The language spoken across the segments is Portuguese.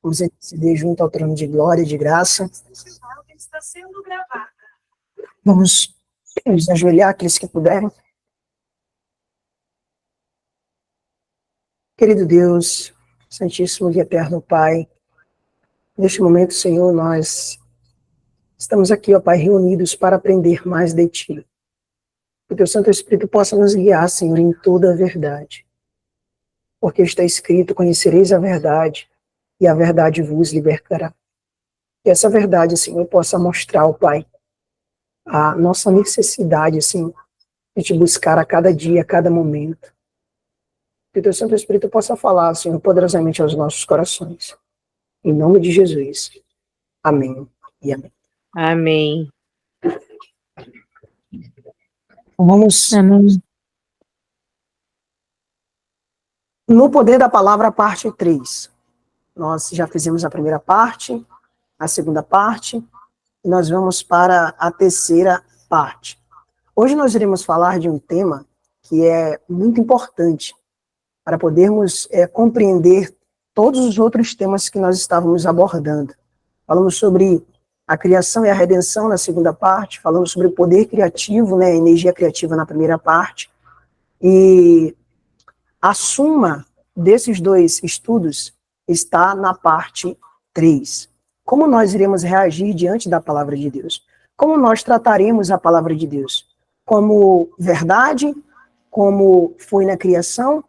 Vamos interceder junto ao trono de glória e de graça. Vamos nos ajoelhar, aqueles que puderem. Querido Deus, Santíssimo e Eterno Pai, neste momento, Senhor, nós estamos aqui, ó Pai, reunidos para aprender mais de Ti. Que o Teu Santo Espírito possa nos guiar, Senhor, em toda a verdade. Porque está escrito, conhecereis a verdade, e a verdade vos libertará. Que essa verdade, Senhor, possa mostrar ao Pai a nossa necessidade, Senhor, de Te buscar a cada dia, a cada momento. Que o Teu Santo Espírito possa falar, Senhor, poderosamente aos nossos corações. Em nome de Jesus. Amém e amém. Amém. Vamos no poder da palavra, parte 3. Nós já fizemos a primeira parte, a segunda parte, e nós vamos para a terceira parte. Hoje nós iremos falar de um tema que é muito importante para podermos compreender todos os outros temas que nós estávamos abordando. Falamos sobre a criação e a redenção na segunda parte, falamos sobre o poder criativo, né, a energia criativa na primeira parte, e a suma desses dois estudos está na parte 3. Como nós iremos reagir diante da palavra de Deus? Como nós trataremos a palavra de Deus? Como verdade, como foi na criação,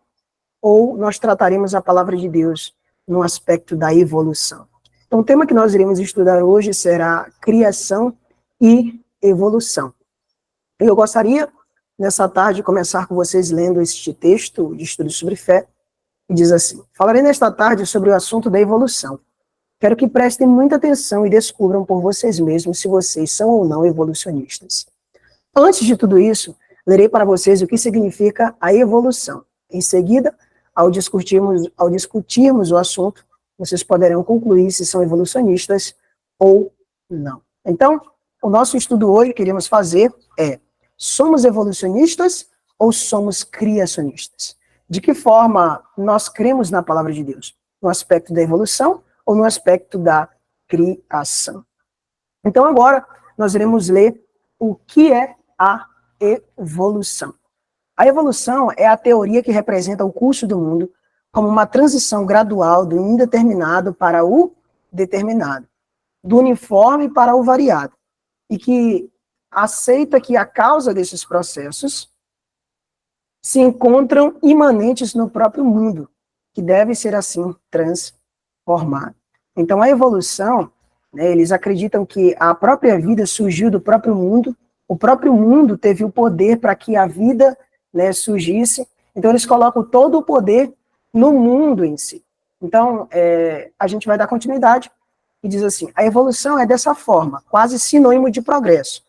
ou nós trataremos a palavra de Deus no aspecto da evolução? Então, o tema que nós iremos estudar hoje será criação e evolução. Eu gostaria, nessa tarde, de começar com vocês lendo este texto de estudo sobre fé, que diz assim: falarei nesta tarde sobre o assunto da evolução. Quero que prestem muita atenção e descubram por vocês mesmos se vocês são ou não evolucionistas. Antes de tudo isso, lerei para vocês o que significa a evolução. Em seguida, ao discutirmos o assunto, vocês poderão concluir se são evolucionistas ou não. Então, o nosso estudo hoje que iremos fazer é: somos evolucionistas ou somos criacionistas? De que forma nós cremos na palavra de Deus? No aspecto da evolução ou no aspecto da criação? Então, agora, nós iremos ler o que é a evolução. A evolução é a teoria que representa o curso do mundo como uma transição gradual do indeterminado para o determinado, do uniforme para o variado, e que aceita que a causa desses processos se encontram imanentes no próprio mundo, que deve ser assim transformado. Então, a evolução, né, eles acreditam que a própria vida surgiu do próprio mundo, o próprio mundo teve o poder para que a vida, né, surgisse, então eles colocam todo o poder no mundo em si. Então, a gente vai dar continuidade e diz assim: a evolução é dessa forma, quase sinônimo de progresso.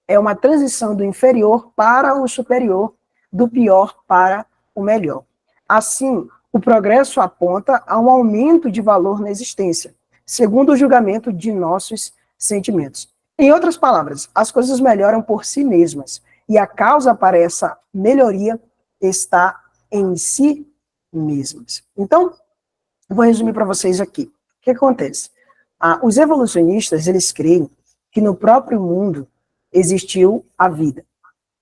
É uma transição do inferior para o superior, do pior para o melhor. Assim, o progresso aponta a um aumento de valor na existência, segundo o julgamento de nossos sentimentos. Em outras palavras, as coisas melhoram por si mesmas, e a causa para essa melhoria está em si mesmas. Então, eu vou resumir para vocês aqui. O que acontece? Os evolucionistas, eles creem que no próprio mundo existiu a vida.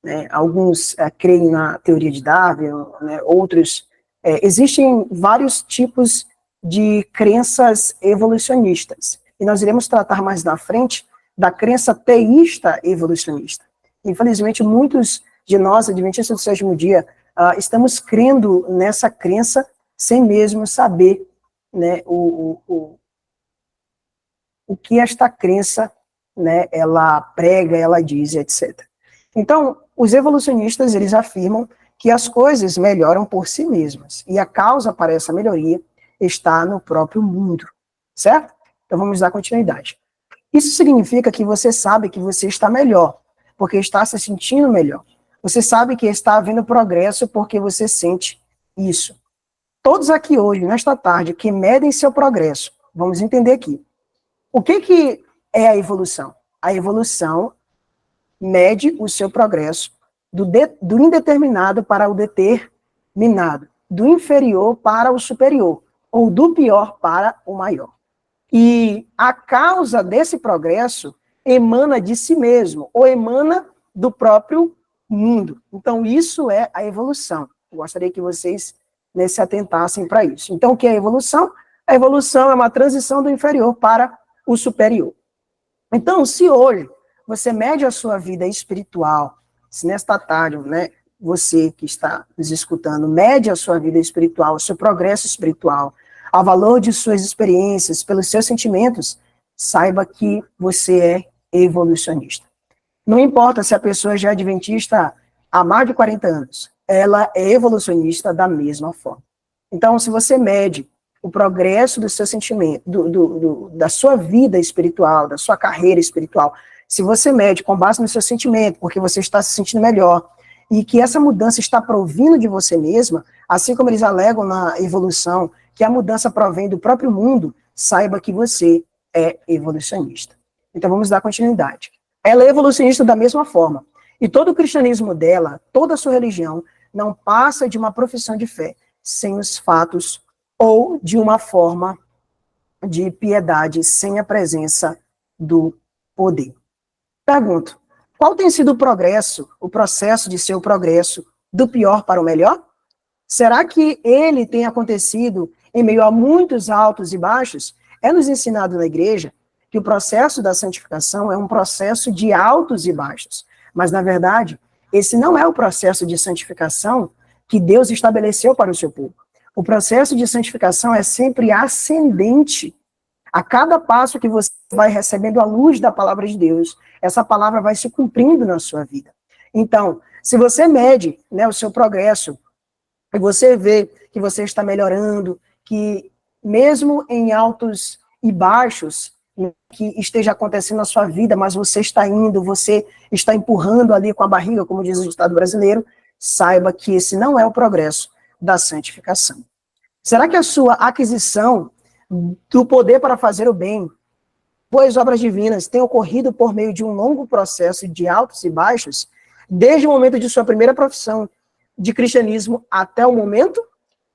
Né? Alguns creem na teoria de Darwin, né? Outros... existem vários tipos de crenças evolucionistas. E nós iremos tratar mais na frente da crença teísta evolucionista. Infelizmente, muitos de nós, adventistas do sétimo dia, estamos crendo nessa crença sem mesmo saber, né, o que esta crença, né, ela prega, ela diz, etc. Então, os evolucionistas, eles afirmam que as coisas melhoram por si mesmas, e a causa para essa melhoria está no próprio mundo, certo? Então vamos dar continuidade. Isso significa que você sabe que você está melhor, porque está se sentindo melhor. Você sabe que está havendo progresso porque você sente isso. Todos aqui hoje, nesta tarde, que medem seu progresso, vamos entender aqui. O que é a evolução? A evolução mede o seu progresso do indeterminado para o determinado, do inferior para o superior, ou do pior para o maior. E a causa desse progresso emana de si mesmo, ou emana do próprio mundo. Então, isso é a evolução. Eu gostaria que vocês se atentassem para isso. Então, o que é a evolução? A evolução é uma transição do inferior para o superior. Então, se hoje você mede a sua vida espiritual, se nesta tarde, né, você que está nos escutando, mede a sua vida espiritual, o seu progresso espiritual, ao valor de suas experiências, pelos seus sentimentos, saiba que você é evolucionista. Não importa se a pessoa já é adventista há mais de 40 anos, ela é evolucionista da mesma forma. Então, se você mede o progresso do seu sentimento, da sua vida espiritual, da sua carreira espiritual, se você mede com base no seu sentimento, porque você está se sentindo melhor, e que essa mudança está provindo de você mesma, assim como eles alegam na evolução, que a mudança provém do próprio mundo, saiba que você é evolucionista. Então vamos dar continuidade. Ela é evolucionista da mesma forma. E todo o cristianismo dela, toda a sua religião, não passa de uma profissão de fé, sem os fatos ou de uma forma de piedade sem a presença do poder. Pergunto, qual tem sido o progresso, o processo de seu progresso do pior para o melhor? Será que ele tem acontecido em meio a muitos altos e baixos? É nos ensinado na igreja que o processo da santificação é um processo de altos e baixos. Mas, na verdade, esse não é o processo de santificação que Deus estabeleceu para o seu povo. O processo de santificação é sempre ascendente. A cada passo que você vai recebendo a luz da palavra de Deus, essa palavra vai se cumprindo na sua vida. Então, se você mede, né, o seu progresso, e você vê que você está melhorando, que mesmo em altos e baixos, que esteja acontecendo na sua vida, mas você está indo, você está empurrando ali com a barriga, como diz o ditado brasileiro, saiba que esse não é o progresso da santificação. Será que a sua aquisição do poder para fazer o bem, boas obras divinas, tem ocorrido por meio de um longo processo de altos e baixos, desde o momento de sua primeira profissão de cristianismo até o momento?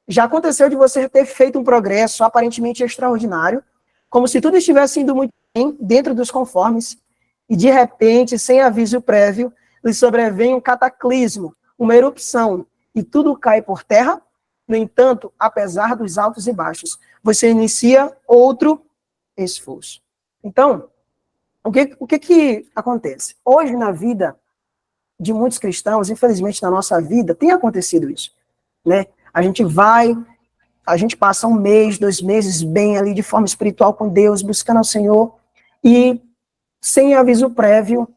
Já aconteceu de você ter feito um progresso aparentemente extraordinário, como se tudo estivesse indo muito bem, dentro dos conformes, e de repente, sem aviso prévio, lhe sobrevém um cataclismo, uma erupção, e tudo cai por terra? No entanto, apesar dos altos e baixos, você inicia outro esforço. Então, o que acontece? Hoje, na vida de muitos cristãos, infelizmente na nossa vida, tem acontecido isso, né? A gente passa um mês, 2 meses bem ali de forma espiritual com Deus, buscando ao Senhor, e sem aviso prévio,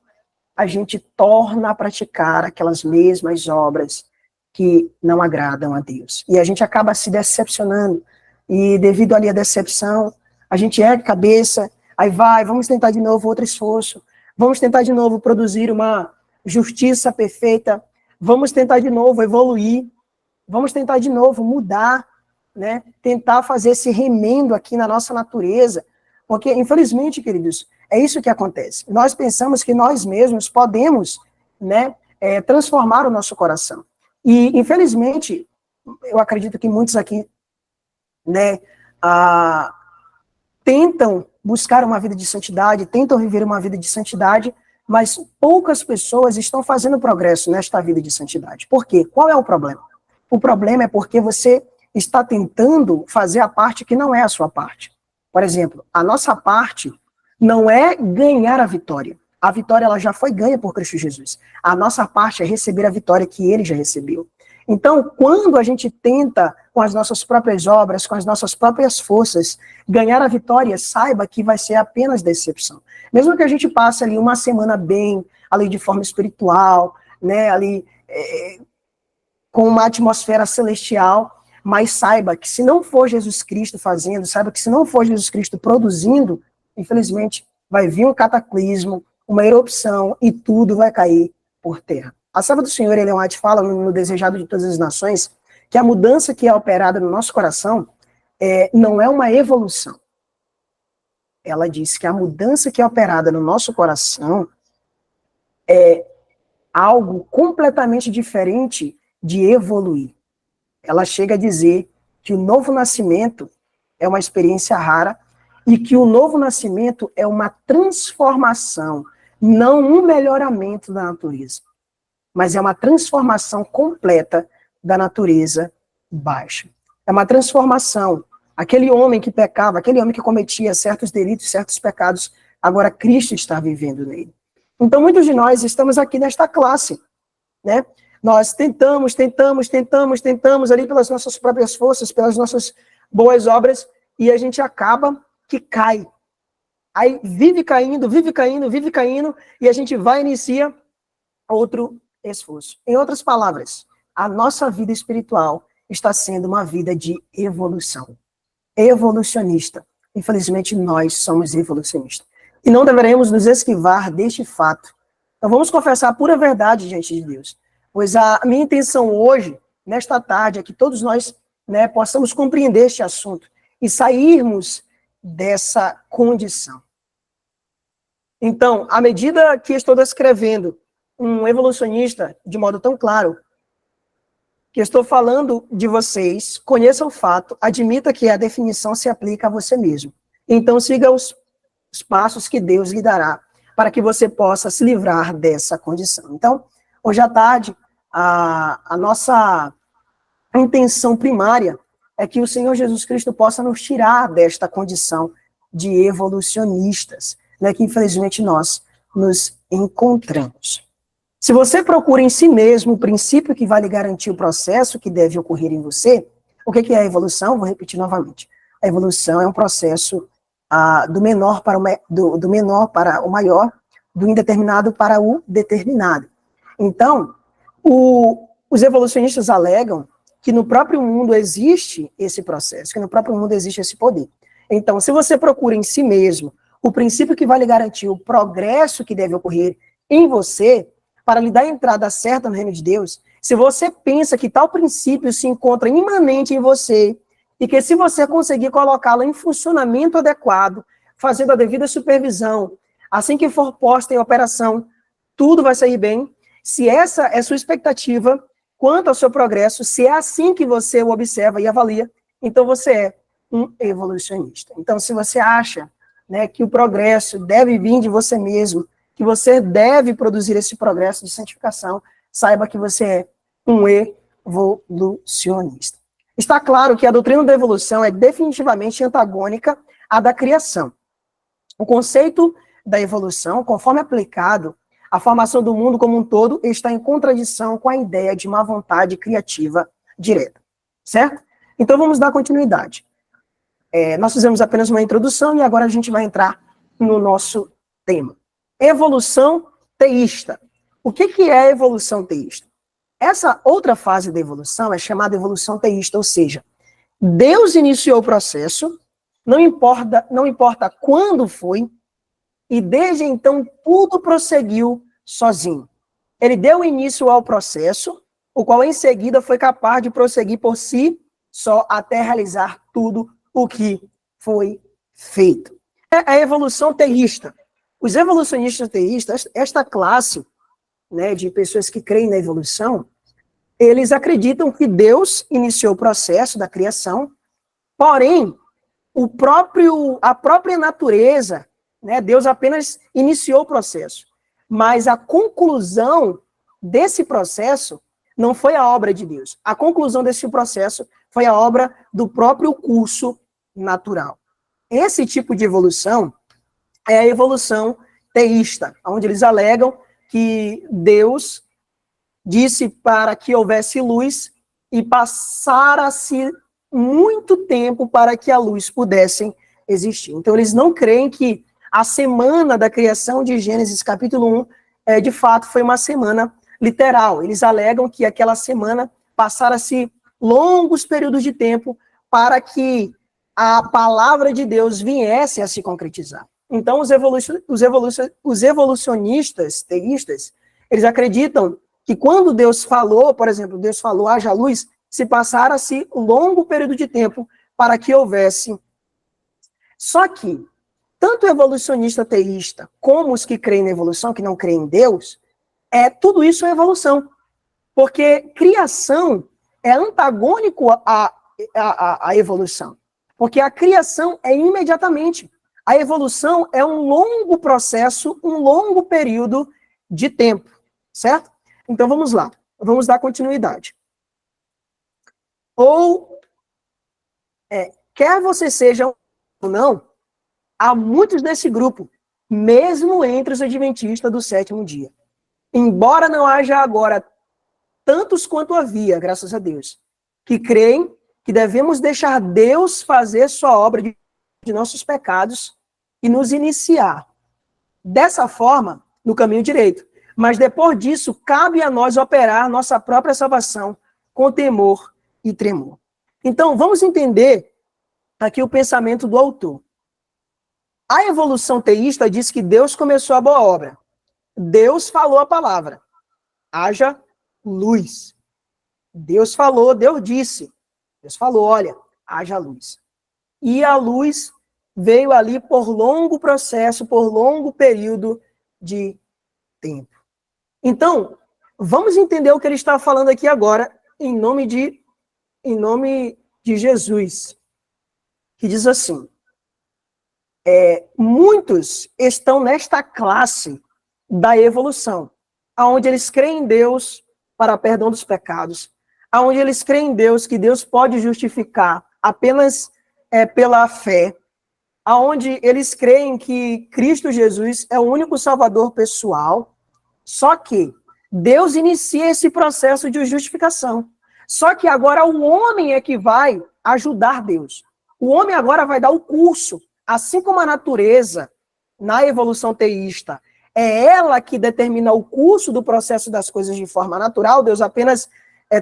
a gente torna a praticar aquelas mesmas obras que não agradam a Deus. E a gente acaba se decepcionando, e devido ali à decepção, a gente ergue a cabeça, aí vamos tentar de novo outro esforço, vamos tentar de novo produzir uma justiça perfeita, vamos tentar de novo evoluir, vamos tentar de novo mudar, né? Tentar fazer esse remendo aqui na nossa natureza, porque, infelizmente, queridos, é isso que acontece. Nós pensamos que nós mesmos podemos, né, transformar o nosso coração. E, infelizmente, eu acredito que muitos aqui, né, tentam buscar uma vida de santidade, tentam viver uma vida de santidade, mas poucas pessoas estão fazendo progresso nesta vida de santidade. Por quê? Qual é o problema? O problema é porque você está tentando fazer a parte que não é a sua parte. Por exemplo, a nossa parte não é ganhar a vitória. A vitória ela já foi ganha por Cristo Jesus. A nossa parte é receber a vitória que ele já recebeu. Então, quando a gente tenta, com as nossas próprias obras, com as nossas próprias forças, ganhar a vitória, saiba que vai ser apenas decepção. Mesmo que a gente passe ali uma semana bem, ali de forma espiritual, né, ali com uma atmosfera celestial, mas saiba que se não for Jesus Cristo fazendo, saiba que se não for Jesus Cristo produzindo, infelizmente, vai vir um cataclismo, uma erupção, e tudo vai cair por terra. A serva do Senhor, Ellen White, fala no Desejado de Todas as Nações, que a mudança que é operada no nosso coração não é uma evolução. Ela diz que a mudança que é operada no nosso coração é algo completamente diferente de evoluir. Ela chega a dizer que o novo nascimento é uma experiência rara e que o novo nascimento é uma transformação, não um melhoramento da natureza, mas é uma transformação completa da natureza baixa. É uma transformação. Aquele homem que pecava, aquele homem que cometia certos delitos, certos pecados, agora Cristo está vivendo nele. Então, muitos de nós estamos aqui nesta classe, né? Nós tentamos ali pelas nossas próprias forças, pelas nossas boas obras, e a gente acaba que cai. Aí vive caindo, e a gente vai e inicia outro esforço. Em outras palavras, a nossa vida espiritual está sendo uma vida de evolução. Evolucionista. Infelizmente, nós somos evolucionistas. E não deveremos nos esquivar deste fato. Então, vamos confessar a pura verdade diante de Deus. Pois a minha intenção hoje, nesta tarde, é que todos nós, né, possamos compreender este assunto e sairmos dessa condição. Então, à medida que estou descrevendo um evolucionista de modo tão claro, que estou falando de vocês, conheça o fato, admita que a definição se aplica a você mesmo. Então, siga os passos que Deus lhe dará para que você possa se livrar dessa condição. Então, hoje à tarde, a nossa intenção primária é que o Senhor Jesus Cristo possa nos tirar desta condição de evolucionistas, né, que infelizmente nós nos encontramos. Se você procura em si mesmo o princípio que vai lhe garantir o processo que deve ocorrer em você, o que é a evolução? Vou repetir novamente. A evolução é um processo do menor para o maior, do indeterminado para o determinado. Então, os evolucionistas alegam que no próprio mundo existe esse processo, que no próprio mundo existe esse poder. Então, se você procura em si mesmo o princípio que vai lhe garantir o progresso que deve ocorrer em você, para lhe dar a entrada certa no reino de Deus, se você pensa que tal princípio se encontra imanente em você, e que se você conseguir colocá-lo em funcionamento adequado, fazendo a devida supervisão, assim que for posta em operação, tudo vai sair bem. Se essa é sua expectativa quanto ao seu progresso, se é assim que você o observa e avalia, então você é um evolucionista. Então, se você acha, né, que o progresso deve vir de você mesmo, que você deve produzir esse progresso de santificação, saiba que você é um evolucionista. Está claro que a doutrina da evolução é definitivamente antagônica à da criação. O conceito da evolução, conforme aplicado à formação do mundo como um todo, está em contradição com a ideia de uma vontade criativa direta, certo? Então vamos dar continuidade. Nós fizemos apenas uma introdução e agora a gente vai entrar no nosso tema. Evolução teísta. O que é a evolução teísta? Essa outra fase da evolução é chamada evolução teísta, ou seja, Deus iniciou o processo, não importa quando foi, e desde então tudo prosseguiu sozinho. Ele deu início ao processo, o qual em seguida foi capaz de prosseguir por si só até realizar tudo o que foi feito. É a evolução teísta. Os evolucionistas teístas, esta classe, né, de pessoas que creem na evolução, eles acreditam que Deus iniciou o processo da criação, porém, a própria natureza, né, Deus apenas iniciou o processo, mas a conclusão desse processo não foi a obra de Deus. A conclusão desse processo foi a obra do próprio curso natural. Esse tipo de evolução é a evolução teísta, onde eles alegam que Deus disse para que houvesse luz e passara-se muito tempo para que a luz pudesse existir. Então, eles não creem que a semana da criação de Gênesis capítulo 1, de fato, foi uma semana literal. Eles alegam que aquela semana passara-se longos períodos de tempo para que a palavra de Deus viesse a se concretizar. Então, os evolucionistas teístas, eles acreditam que quando Deus falou, por exemplo, Deus falou, haja luz, se passara-se um longo período de tempo para que houvesse. Só que, tanto o evolucionista teísta, como os que creem na evolução, que não creem em Deus, tudo isso é evolução. Porque criação é antagônico à evolução. Porque a criação é imediatamente. A evolução é um longo processo, um longo período de tempo, certo? Então vamos lá, vamos dar continuidade. Quer você seja ou não, há muitos desse grupo, mesmo entre os adventistas do sétimo dia. Embora não haja agora tantos quanto havia, graças a Deus, que creem que devemos deixar Deus fazer sua obra de nossos pecados e nos iniciar dessa forma no caminho direito. Mas depois disso, cabe a nós operar nossa própria salvação com temor e tremor. Então, vamos entender aqui o pensamento do autor. A evolução teísta diz que Deus começou a boa obra. Deus falou a palavra. Haja luz. Deus falou, Deus disse. Deus falou, olha, haja luz. E a luz veio ali por longo processo, por longo período de tempo. Então, vamos entender o que ele está falando aqui agora, em nome de Jesus, que diz assim, muitos estão nesta classe da evolução, onde eles creem em Deus para perdão dos pecados, onde eles creem em Deus, que Deus pode justificar apenas pela fé, onde eles creem que Cristo Jesus é o único salvador pessoal, só que Deus inicia esse processo de justificação. Só que agora o homem é que vai ajudar Deus. O homem agora vai dar o curso, assim como a natureza, na evolução teísta, é ela que determina o curso do processo das coisas de forma natural, Deus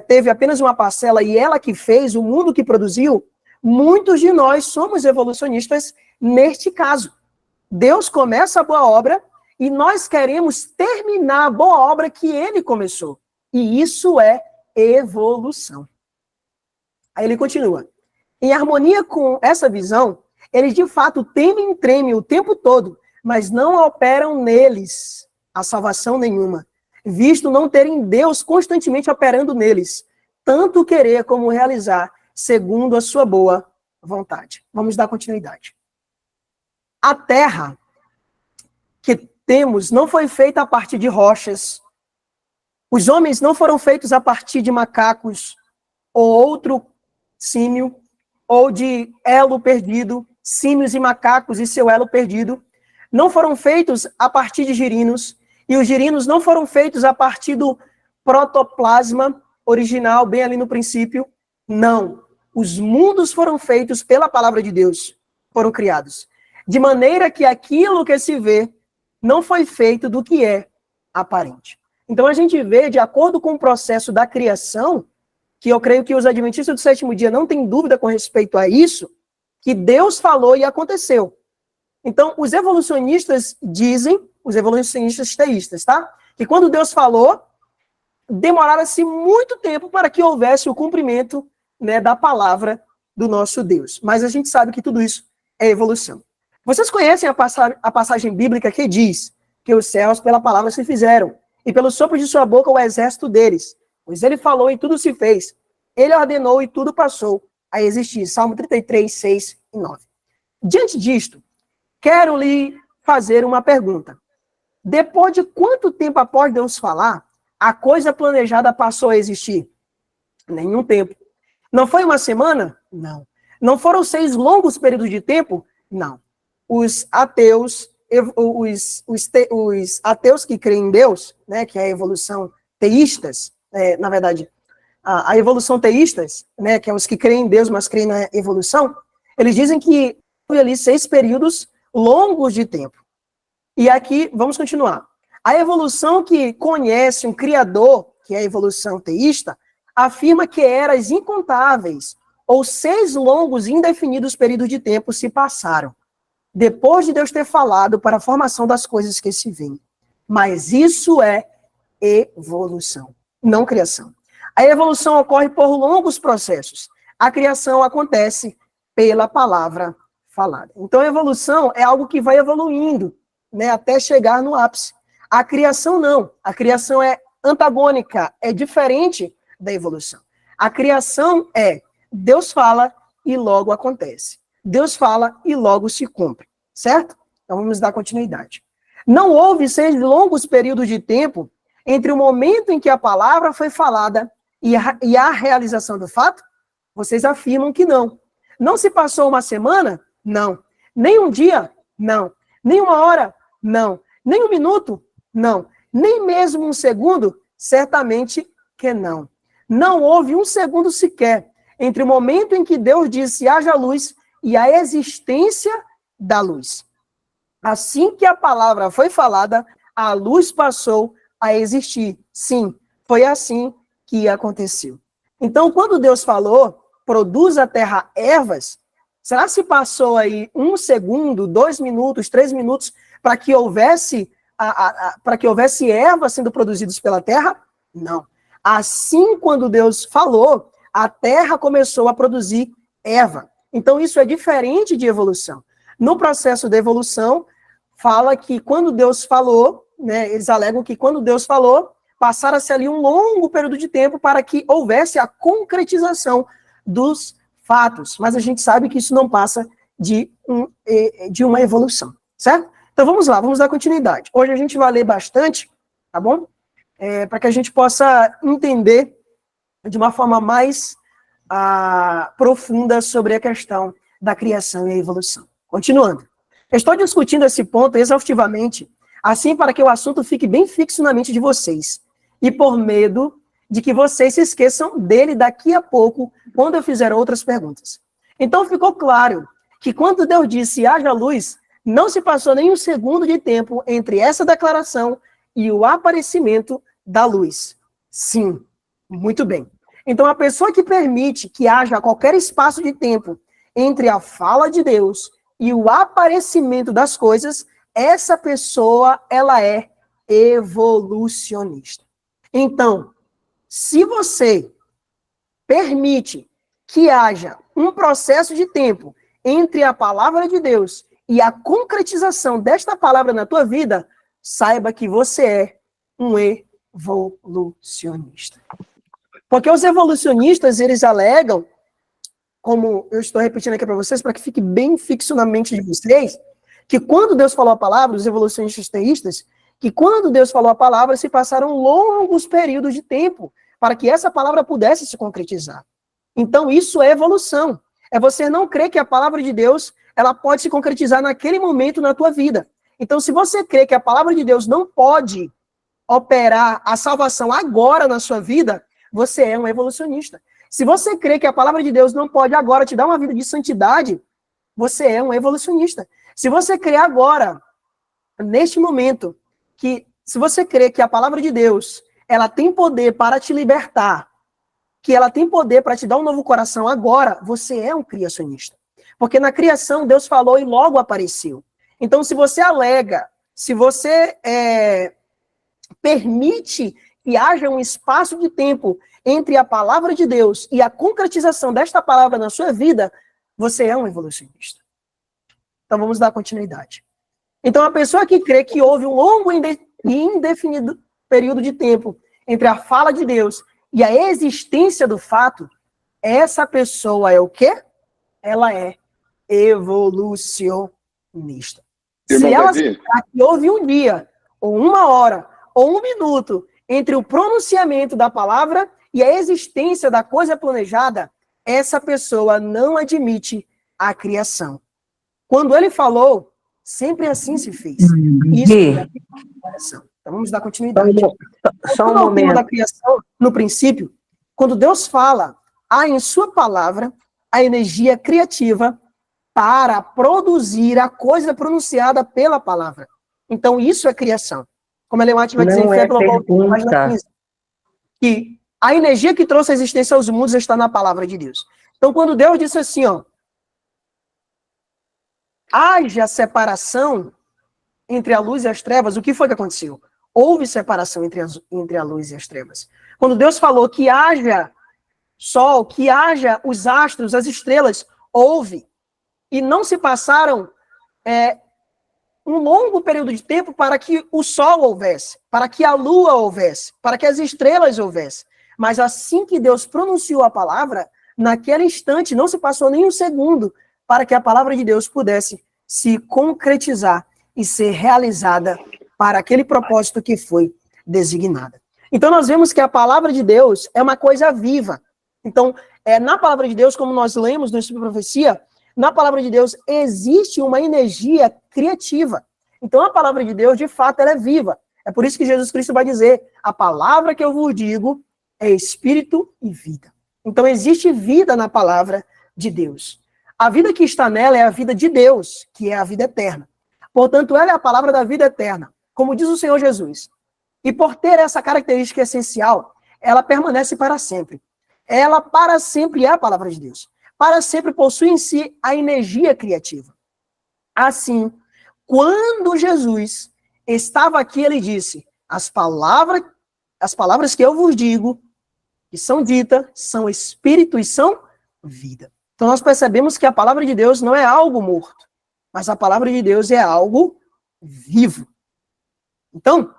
teve apenas uma parcela e ela que fez, o mundo que produziu, muitos de nós somos evolucionistas neste caso. Deus começa a boa obra e nós queremos terminar a boa obra que ele começou. E isso é evolução. Aí ele continua. Em harmonia com essa visão, eles de fato temem e tremem o tempo todo, mas não operam neles a salvação nenhuma, visto não terem Deus constantemente operando neles, tanto querer como realizar, segundo a sua boa vontade. Vamos dar continuidade. A terra que temos não foi feita a partir de rochas. Os homens não foram feitos a partir de macacos ou outro símio, ou de elo perdido, símios e macacos e seu elo perdido. Não foram feitos a partir de girinos, e os girinos não foram feitos a partir do protoplasma original, bem ali no princípio. Não. Os mundos foram feitos pela palavra de Deus, foram criados. De maneira que aquilo que se vê não foi feito do que é aparente. Então a gente vê, de acordo com o processo da criação, que eu creio que os adventistas do sétimo dia não têm dúvida com respeito a isso, que Deus falou e aconteceu. Então, os evolucionistas dizem, os evolucionistas teístas, tá? Que quando Deus falou, demorara-se muito tempo para que houvesse o cumprimento, né, da palavra do nosso Deus. Mas a gente sabe que tudo isso é evolução. Vocês conhecem a passagem bíblica que diz que os céus pela palavra se fizeram, e pelo sopro de sua boca o exército deles. Pois ele falou e tudo se fez. Ele ordenou e tudo passou a existir. Salmo 33, 6 e 9. Diante disto, quero lhe fazer uma pergunta. Depois de quanto tempo após Deus falar, a coisa planejada passou a existir? Nenhum tempo. Não foi uma semana? Não. Não foram 6 longos períodos de tempo? Não. Os ateus que creem em Deus, né, que é a evolução teístas, na verdade, a evolução teístas, né, que é os que creem em Deus, mas creem na evolução, eles dizem que houve ali 6 períodos longos de tempo. E aqui, vamos continuar. A evolução que conhece um criador, que é a evolução teísta, afirma que eras incontáveis, ou 6 longos e indefinidos períodos de tempo se passaram, depois de Deus ter falado para a formação das coisas que se veem. Mas isso é evolução, não criação. A evolução ocorre por longos processos. A criação acontece pela palavra falada. Então, a evolução é algo que vai evoluindo, né, até chegar no ápice. A criação não. A criação é antagônica, é diferente da evolução. A criação é Deus fala e logo acontece. Deus fala e logo se cumpre, certo? Então vamos dar continuidade. Não houve 6 longos períodos de tempo entre o momento em que a palavra foi falada e a realização do fato? Vocês afirmam que não. Não se passou uma semana? Não. Nem um dia? Não. Nem uma hora? Não. Nem um minuto? Não. Nem mesmo um segundo? Certamente que não. Não houve um segundo sequer entre o momento em que Deus disse haja luz e a existência da luz. Assim que a palavra foi falada, a luz passou a existir. Sim, foi assim que aconteceu. Então, quando Deus falou, produz a terra ervas, será que se passou aí 1 segundo, 2 minutos, 3 minutos para que houvesse ervas sendo produzidas pela terra? Não. Assim, quando Deus falou, a terra começou a produzir erva. Então, isso é diferente de evolução. No processo de evolução, fala que quando Deus falou, né, eles alegam que quando Deus falou, passara-se ali um longo período de tempo para que houvesse a concretização dos fatos. Mas a gente sabe que isso não passa de uma evolução, certo? Então vamos lá, vamos dar continuidade. Hoje a gente vai ler bastante, tá bom? Para que a gente possa entender de uma forma mais profunda sobre a questão da criação e a evolução. Continuando. Estou discutindo esse ponto exaustivamente, assim para que o assunto fique bem fixo na mente de vocês, e por medo de que vocês se esqueçam dele daqui a pouco, quando eu fizer outras perguntas. Então ficou claro que quando Deus disse haja luz, não se passou nem um segundo de tempo entre essa declaração e o aparecimento da luz. Sim, muito bem. Então a pessoa que permite que haja qualquer espaço de tempo entre a fala de Deus e o aparecimento das coisas, essa pessoa, ela é evolucionista. Então, se você permite que haja um processo de tempo entre a palavra de Deus e a concretização desta palavra na tua vida, saiba que você é um evolucionista. Porque os evolucionistas, eles alegam, como eu estou repetindo aqui para vocês, para que fique bem fixo na mente de vocês, que quando Deus falou a palavra, os evolucionistas teístas, que quando Deus falou a palavra, se passaram longos períodos de tempo para que essa palavra pudesse se concretizar. Então, isso é evolução. É você não crer que a palavra de Deus, ela pode se concretizar naquele momento na tua vida. Então, se você crê que a palavra de Deus não pode operar a salvação agora na sua vida, você é um evolucionista. Se você crê que a palavra de Deus não pode agora te dar uma vida de santidade, você é um evolucionista. Se você crê agora, neste momento, que se você crê que a palavra de Deus, ela tem poder para te libertar, que ela tem poder para te dar um novo coração agora, você é um criacionista. Porque na criação Deus falou e logo apareceu. Então, se você alega, se você permite que haja um espaço de tempo entre a palavra de Deus e a concretização desta palavra na sua vida, você é um evolucionista. Então vamos dar continuidade. Então a pessoa que crê que houve um longo e indefinido período de tempo entre a fala de Deus e a existência do fato, essa pessoa é o quê? Ela é evolucionista. Se ela acreditar que houve um dia, ou uma hora, ou um minuto entre o pronunciamento da palavra e a existência da coisa planejada, essa pessoa não admite a criação. Quando ele falou, sempre assim se fez. Isso é a criação. Então vamos dar continuidade. Só um momento. Da criação, no princípio, quando Deus fala, há em sua palavra a energia criativa para produzir a coisa pronunciada pela palavra. Então isso é criação. Como a Ellen White vai dizer em Fé Global, página 15, que a energia que trouxe a existência aos mundos está na palavra de Deus. Então, quando Deus disse assim, haja separação entre a luz e as trevas, o que foi que aconteceu? Houve separação entre a luz e as trevas. Quando Deus falou que haja sol, que haja os astros, as estrelas, houve. E não se passaram um longo período de tempo para que o sol houvesse, para que a lua houvesse, para que as estrelas houvessem. Mas assim que Deus pronunciou a palavra, naquele instante, não se passou nem um segundo para que a palavra de Deus pudesse se concretizar e ser realizada para aquele propósito que foi designada. Então nós vemos que a palavra de Deus é uma coisa viva. Então, na palavra de Deus, como nós lemos no Espírito de Profecia, na palavra de Deus existe uma energia criativa. Então a palavra de Deus, de fato, ela é viva. É por isso que Jesus Cristo vai dizer, a palavra que eu vos digo é espírito e vida. Então existe vida na palavra de Deus. A vida que está nela é a vida de Deus, que é a vida eterna. Portanto, ela é a palavra da vida eterna, como diz o Senhor Jesus. E por ter essa característica essencial, ela permanece para sempre. Ela para sempre é a palavra de Deus. Para sempre possui em si a energia criativa. Assim, quando Jesus estava aqui, ele disse, as palavras que eu vos digo, que são ditas, são espírito e são vida. Então nós percebemos que a palavra de Deus não é algo morto, mas a palavra de Deus é algo vivo. Então,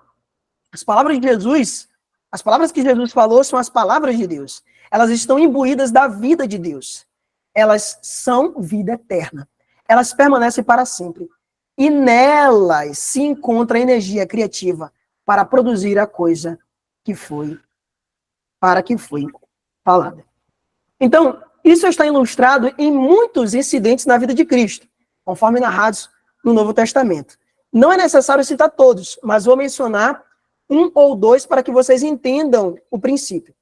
as palavras de Jesus, as palavras que Jesus falou são as palavras de Deus. Elas estão imbuídas da vida de Deus. Elas são vida eterna. Elas permanecem para sempre. E nelas se encontra a energia criativa para produzir a coisa que foi falada. Então, isso está ilustrado em muitos incidentes na vida de Cristo, conforme narrados no Novo Testamento. Não é necessário citar todos, mas vou mencionar um ou dois para que vocês entendam o princípio.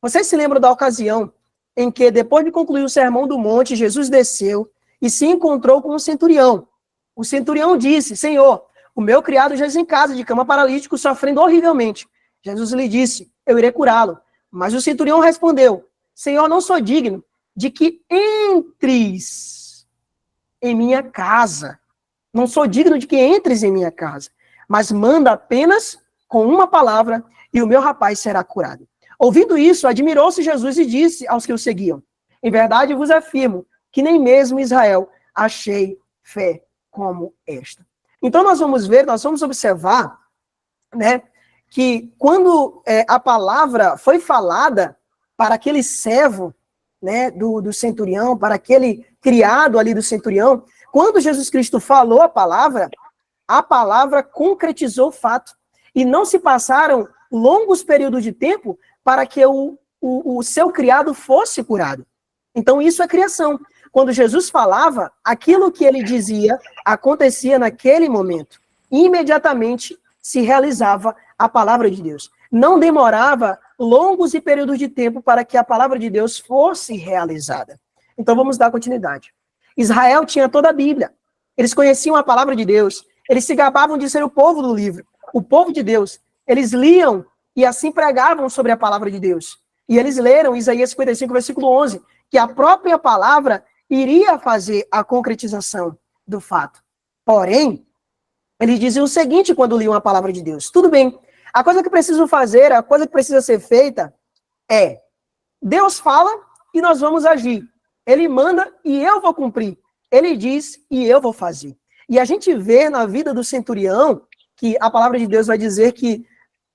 Vocês se lembram da ocasião em que, depois de concluir o Sermão do Monte, Jesus desceu e se encontrou com um centurião. O centurião disse, Senhor, o meu criado já está em casa, de cama paralítico, sofrendo horrivelmente. Jesus lhe disse, eu irei curá-lo. Mas o centurião respondeu, Senhor, não sou digno de que entres em minha casa. Não sou digno de que entres em minha casa. Mas manda apenas com uma palavra e o meu rapaz será curado. Ouvindo isso, admirou-se Jesus e disse aos que o seguiam, em verdade vos afirmo que nem mesmo em Israel achei fé como esta. Então nós vamos observar, né, que quando a palavra foi falada para aquele servo, né, do centurião, para aquele criado ali do centurião, quando Jesus Cristo falou a palavra concretizou o fato. E não se passaram longos períodos de tempo para que o seu criado fosse curado. Então isso é criação. Quando Jesus falava, aquilo que ele dizia acontecia naquele momento. Imediatamente se realizava a palavra de Deus. Não demorava longos períodos de tempo para que a palavra de Deus fosse realizada. Então vamos dar continuidade. Israel tinha toda a Bíblia. Eles conheciam a palavra de Deus. Eles se gabavam de ser o povo do livro, o povo de Deus. Eles liam e assim pregavam sobre a palavra de Deus. E eles leram Isaías 55, versículo 11, que a própria palavra iria fazer a concretização do fato. Porém, eles diziam o seguinte quando liam a palavra de Deus. Tudo bem, a coisa que preciso fazer, a coisa que precisa ser feita é, Deus fala e nós vamos agir. Ele manda e eu vou cumprir. Ele diz e eu vou fazer. E a gente vê na vida do centurião que a palavra de Deus vai dizer que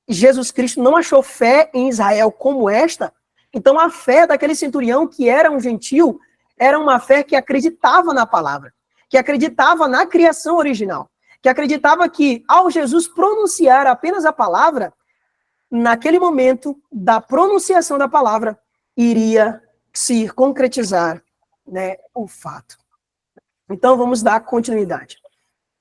Jesus Cristo não achou fé em Israel como esta. Então a fé daquele centurião que era um gentil era uma fé que acreditava na palavra, que acreditava na criação original, que acreditava que ao Jesus pronunciar apenas a palavra, naquele momento da pronunciação da palavra, iria se concretizar, né, o fato. Então vamos dar continuidade.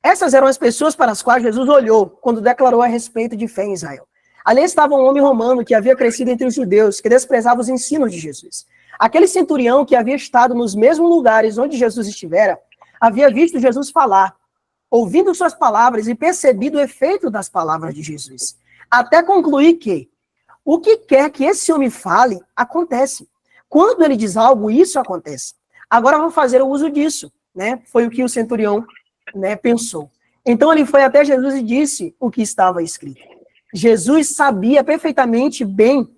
Essas eram as pessoas para as quais Jesus olhou quando declarou a respeito de fé em Israel. Ali estava um homem romano que havia crescido entre os judeus, que desprezava os ensinos de Jesus. Aquele centurião que havia estado nos mesmos lugares onde Jesus estivera, havia visto Jesus falar, ouvindo suas palavras e percebido o efeito das palavras de Jesus. Até concluir que o que quer que esse homem fale, acontece. Quando ele diz algo, isso acontece. Agora vamos fazer o uso disso, né? Foi o que o centurião, né, pensou. Então ele foi até Jesus e disse o que estava escrito. Jesus sabia perfeitamente bem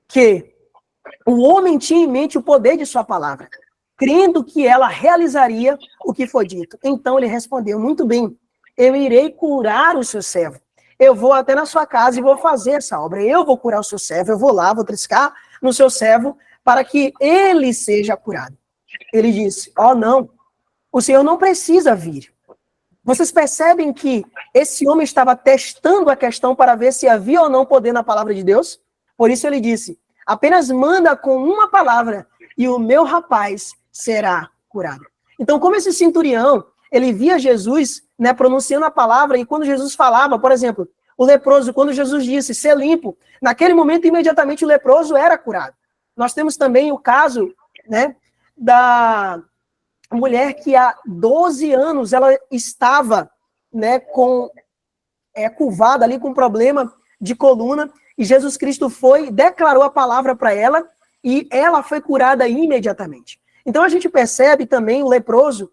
que o homem tinha em mente o poder de sua palavra, crendo que ela realizaria o que foi dito. Então ele respondeu, muito bem, eu irei curar o seu servo. Eu vou até na sua casa e vou fazer essa obra. Eu vou curar o seu servo, eu vou lá, vou triscar no seu servo para que ele seja curado. Ele disse, não, o Senhor não precisa vir. Vocês percebem que esse homem estava testando a questão para ver se havia ou não poder na palavra de Deus? Por isso ele disse, apenas manda com uma palavra e o meu rapaz será curado. Então, como esse centurião, ele via Jesus, né, pronunciando a palavra, e quando Jesus falava, por exemplo, o leproso, quando Jesus disse ser limpo, naquele momento, imediatamente, o leproso era curado. Nós temos também o caso, né, da mulher que há 12 anos ela estava, né, curvada ali com problema de coluna, e Jesus Cristo foi, declarou a palavra para ela, e ela foi curada imediatamente. Então a gente percebe também o leproso,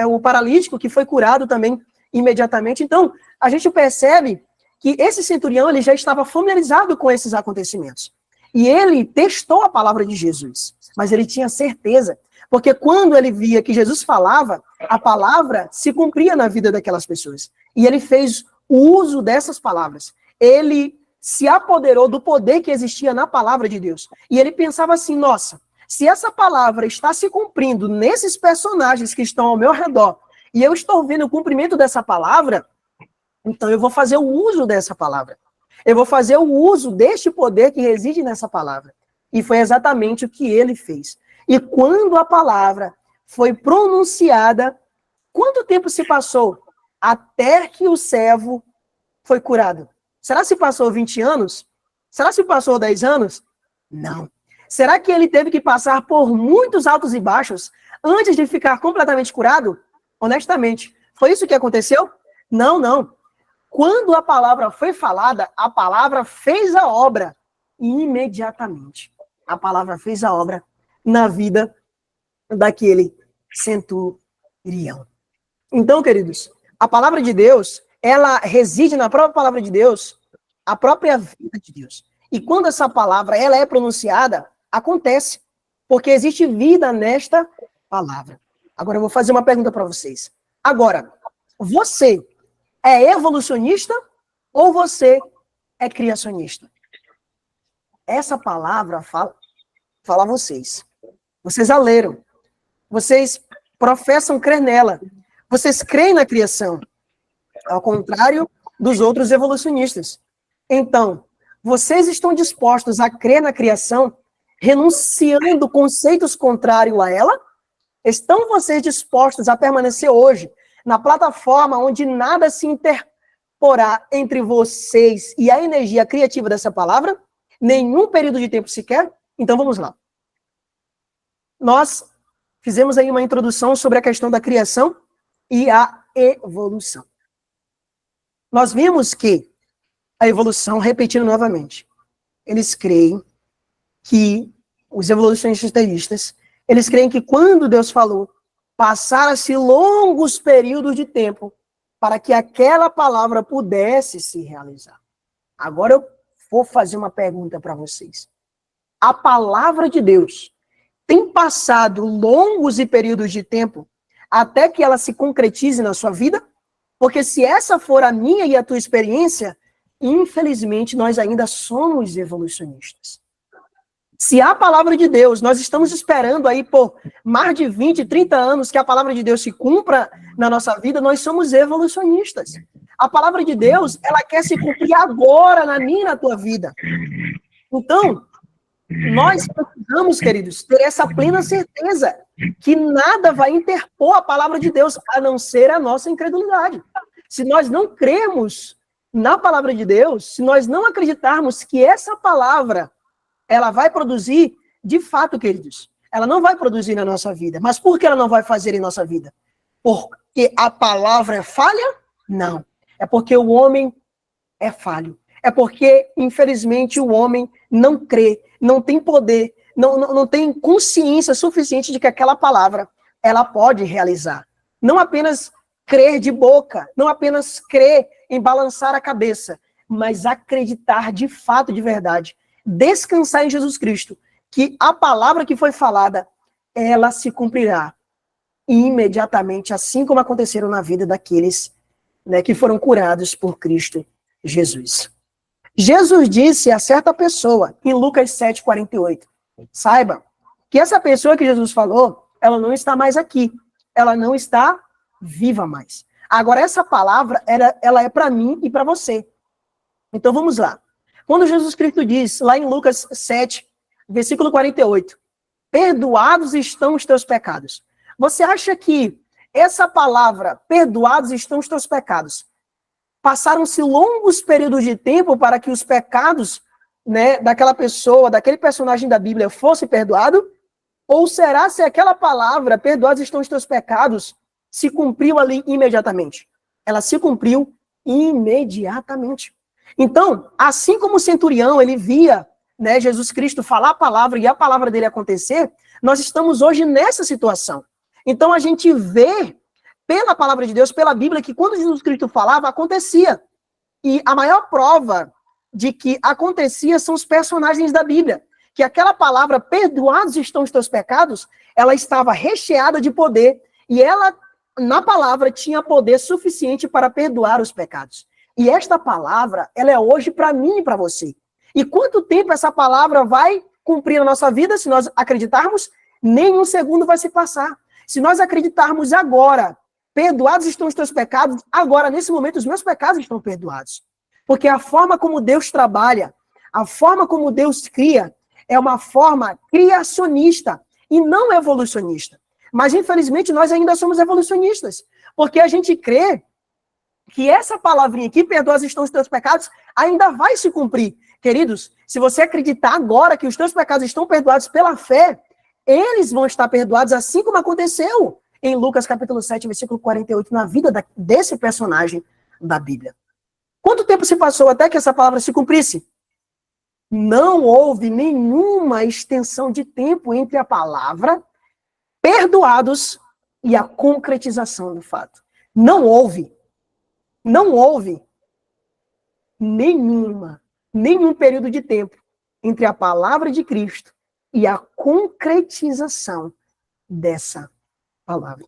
o paralítico que foi curado também imediatamente. Então a gente percebe que esse centurião ele já estava familiarizado com esses acontecimentos. E ele testou a palavra de Jesus, mas ele tinha certeza, porque quando ele via que Jesus falava, a palavra se cumpria na vida daquelas pessoas. E ele fez o uso dessas palavras. Ele se apoderou do poder que existia na palavra de Deus. E ele pensava assim, nossa, se essa palavra está se cumprindo nesses personagens que estão ao meu redor, e eu estou vendo o cumprimento dessa palavra, então eu vou fazer o uso dessa palavra. Eu vou fazer o uso deste poder que reside nessa palavra. E foi exatamente o que ele fez. E quando a palavra foi pronunciada, quanto tempo se passou até que o servo foi curado? Será que se passou 20 anos? Será que se passou 10 anos? Não. Será que ele teve que passar por muitos altos e baixos antes de ficar completamente curado? Honestamente, foi isso que aconteceu? Não, não. Quando a palavra foi falada, a palavra fez a obra imediatamente. A palavra fez a obra na vida daquele centurião. Então, queridos, a palavra de Deus, ela reside na própria palavra de Deus, a própria vida de Deus. E quando essa palavra ela é pronunciada, acontece, porque existe vida nesta palavra. Agora eu vou fazer uma pergunta para vocês. Agora, você é evolucionista ou você é criacionista? Essa palavra fala a vocês. Vocês a leram. Vocês professam crer nela. Vocês creem na criação. Ao contrário dos outros evolucionistas. Então, vocês estão dispostos a crer na criação, renunciando conceitos contrários a ela? Estão vocês dispostos a permanecer hoje na plataforma onde nada se interporá entre vocês e a energia criativa dessa palavra? Nenhum período de tempo sequer? Então vamos lá. Nós fizemos aí uma introdução sobre a questão da criação e a evolução. Nós vimos que a evolução, repetindo novamente, eles creem que, os evolucionistas teístas, eles creem que quando Deus falou, passaram-se longos períodos de tempo para que aquela palavra pudesse se realizar. Agora eu vou fazer uma pergunta para vocês. A palavra de Deus tem passado longos e períodos de tempo até que ela se concretize na sua vida? Porque se essa for a minha e a tua experiência, infelizmente nós ainda somos evolucionistas. Se a palavra de Deus, nós estamos esperando aí por mais de 20, 30 anos que a palavra de Deus se cumpra na nossa vida, nós somos evolucionistas. A palavra de Deus, ela quer se cumprir agora na minha e na tua vida. Então, nós precisamos, queridos, ter essa plena certeza que nada vai interpor a palavra de Deus, a não ser a nossa incredulidade. Se nós não cremos na palavra de Deus, se nós não acreditarmos que essa palavra ela vai produzir, de fato, queridos, ela não vai produzir na nossa vida. Mas por que ela não vai fazer em nossa vida? Porque a palavra é falha? Não. É porque o homem é falho. É porque, infelizmente, o homem não crê, não tem poder, não tem consciência suficiente de que aquela palavra ela pode realizar. Não apenas crer de boca, não apenas crer em balançar a cabeça, mas acreditar de fato, de verdade, descansar em Jesus Cristo, que a palavra que foi falada, ela se cumprirá imediatamente, assim como aconteceram na vida daqueles, né, que foram curados por Cristo Jesus. Jesus disse a certa pessoa, em Lucas 7,48, saiba que essa pessoa que Jesus falou, ela não está mais aqui, ela não está viva mais. Agora, essa palavra, ela é para mim e para você. Então, vamos lá. Quando Jesus Cristo diz, lá em Lucas 7, versículo 48, perdoados estão os teus pecados. Você acha que essa palavra, perdoados estão os teus pecados, passaram-se longos períodos de tempo para que os pecados, né, daquela pessoa, daquele personagem da Bíblia fosse perdoado? Ou será se aquela palavra, perdoados estão os teus pecados, se cumpriu ali imediatamente? Ela se cumpriu imediatamente. Então, assim como o centurião, ele via, né, Jesus Cristo falar a palavra e a palavra dele acontecer, nós estamos hoje nessa situação. Então, a gente vê pela palavra de Deus, pela Bíblia, que quando Jesus Cristo falava, acontecia. E a maior prova de que acontecia são os personagens da Bíblia. Que aquela palavra, perdoados estão os teus pecados, ela estava recheada de poder. E ela, na palavra, tinha poder suficiente para perdoar os pecados. E esta palavra, ela é hoje para mim e para você. E quanto tempo essa palavra vai cumprir na nossa vida, se nós acreditarmos? Nem um segundo vai se passar. Se nós acreditarmos agora, perdoados estão os teus pecados, agora, nesse momento, os meus pecados estão perdoados. Porque a forma como Deus trabalha, a forma como Deus cria, é uma forma criacionista e não evolucionista. Mas, infelizmente, nós ainda somos evolucionistas. Porque a gente crê que essa palavrinha aqui, perdoados estão os teus pecados, ainda vai se cumprir. Queridos, se você acreditar agora que os teus pecados estão perdoados pela fé, eles vão estar perdoados assim como aconteceu em Lucas capítulo 7, versículo 48, na vida desse personagem da Bíblia. Quanto tempo se passou até que essa palavra se cumprisse? Não houve nenhuma extensão de tempo entre a palavra perdoados e a concretização do fato. Não houve nenhum período de tempo entre a palavra de Cristo e a concretização dessa palavra.